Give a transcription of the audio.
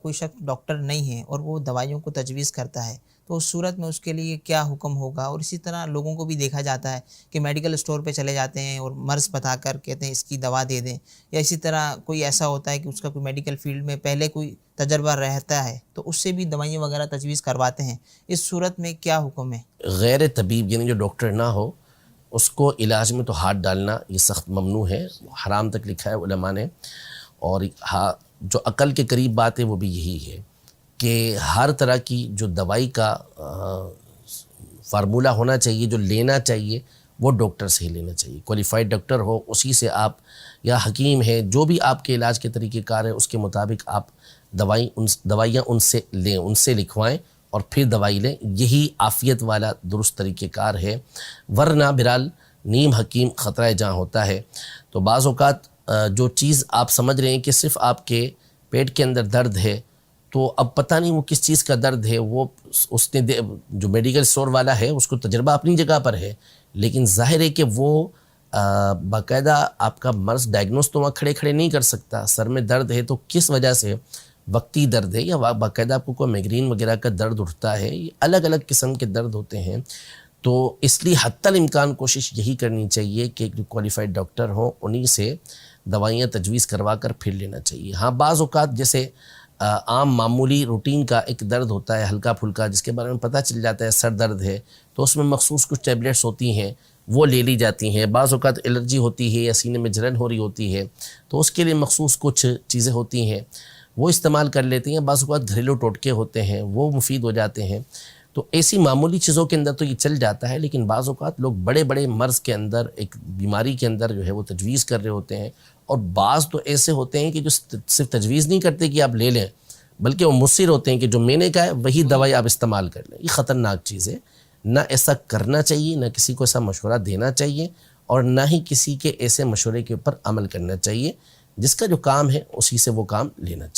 کوئی شخص ڈاکٹر نہیں ہے اور وہ دوائیوں کو تجویز کرتا ہے تو اس صورت میں اس کے لیے کیا حکم ہوگا؟ اور اسی طرح لوگوں کو بھی دیکھا جاتا ہے کہ میڈیکل اسٹور پہ چلے جاتے ہیں اور مرض بتا کر کہتے ہیں اس کی دوا دے دیں، یا اسی طرح کوئی ایسا ہوتا ہے کہ اس کا کوئی میڈیکل فیلڈ میں پہلے کوئی تجربہ رہتا ہے تو اس سے بھی دوائیاں وغیرہ تجویز کرواتے ہیں، اس صورت میں کیا حکم ہے؟ غیر طبیب یعنی جو ڈاکٹر نہ ہو اس کو علاج میں تو ہاتھ ڈالنا یہ سخت ممنوع ہے، حرام تک لکھا ہے علماء نے۔ اور جو عقل کے قریب بات ہے وہ بھی یہی ہے کہ ہر طرح کی جو دوائی کا فارمولہ ہونا چاہیے، جو لینا چاہیے وہ ڈاکٹر سے ہی لینا چاہیے، کوالیفائڈ ڈاکٹر ہو اسی سے آپ، یا حکیم ہے جو بھی آپ کے علاج کے طریقہ کار ہے اس کے مطابق آپ دوائیاں ان سے لیں، ان سے لکھوائیں اور پھر دوائی لیں، یہی عافیت والا درست طریقہ کار ہے۔ ورنہ بہرحال نیم حکیم خطرہ جاں ہوتا ہے۔ تو بعض اوقات جو چیز آپ سمجھ رہے ہیں کہ صرف آپ کے پیٹ کے اندر درد ہے، تو اب پتہ نہیں وہ کس چیز کا درد ہے، وہ اس نے جو میڈیکل اسٹور والا ہے اس کو تجربہ اپنی جگہ پر ہے، لیکن ظاہر ہے کہ وہ باقاعدہ آپ کا مرض ڈائگنوز تو وہاں کھڑے کھڑے نہیں کر سکتا۔ سر میں درد ہے تو کس وجہ سے، وقتی درد ہے یا باقاعدہ آپ کو کوئی میگرین وغیرہ کا درد اٹھتا ہے، یہ الگ الگ قسم کے درد ہوتے ہیں۔ تو اس لیے حتی الامکان کوشش یہی کرنی چاہیے کہ جو کوالیفائڈ ڈاکٹر ہوں انہی سے دوائیاں تجویز کروا کر پھر لینا چاہیے۔ ہاں بعض اوقات جیسے عام معمولی روٹین کا ایک درد ہوتا ہے ہلکا پھلکا، جس کے بارے میں پتہ چل جاتا ہے سر درد ہے، تو اس میں مخصوص کچھ ٹیبلیٹس ہوتی ہیں وہ لے لی جاتی ہیں۔ بعض اوقات الرجی ہوتی ہے یا سینے میں جلن ہو رہی ہوتی ہے تو اس کے لیے مخصوص کچھ چیزیں ہوتی ہیں وہ استعمال کر لیتے ہیں۔ بعض اوقات گھریلو ٹوٹکے ہوتے ہیں وہ مفید ہو جاتے ہیں۔ تو ایسی معمولی چیزوں کے اندر تو یہ چل جاتا ہے، لیکن بعض اوقات لوگ بڑے بڑے مرض کے اندر، ایک بیماری کے اندر جو ہے وہ تجویز کر رہے ہوتے ہیں، اور بعض تو ایسے ہوتے ہیں کہ جو صرف تجویز نہیں کرتے کہ آپ لے لیں، بلکہ وہ مصر ہوتے ہیں کہ جو میں نے کہا ہے وہی دوائی آپ استعمال کر لیں۔ یہ خطرناک چیز ہے، نہ ایسا کرنا چاہیے، نہ کسی کو ایسا مشورہ دینا چاہیے، اور نہ ہی کسی کے ایسے مشورے کے اوپر عمل کرنا چاہیے۔ جس کا جو کام ہے اسی سے وہ کام لینا چاہیے۔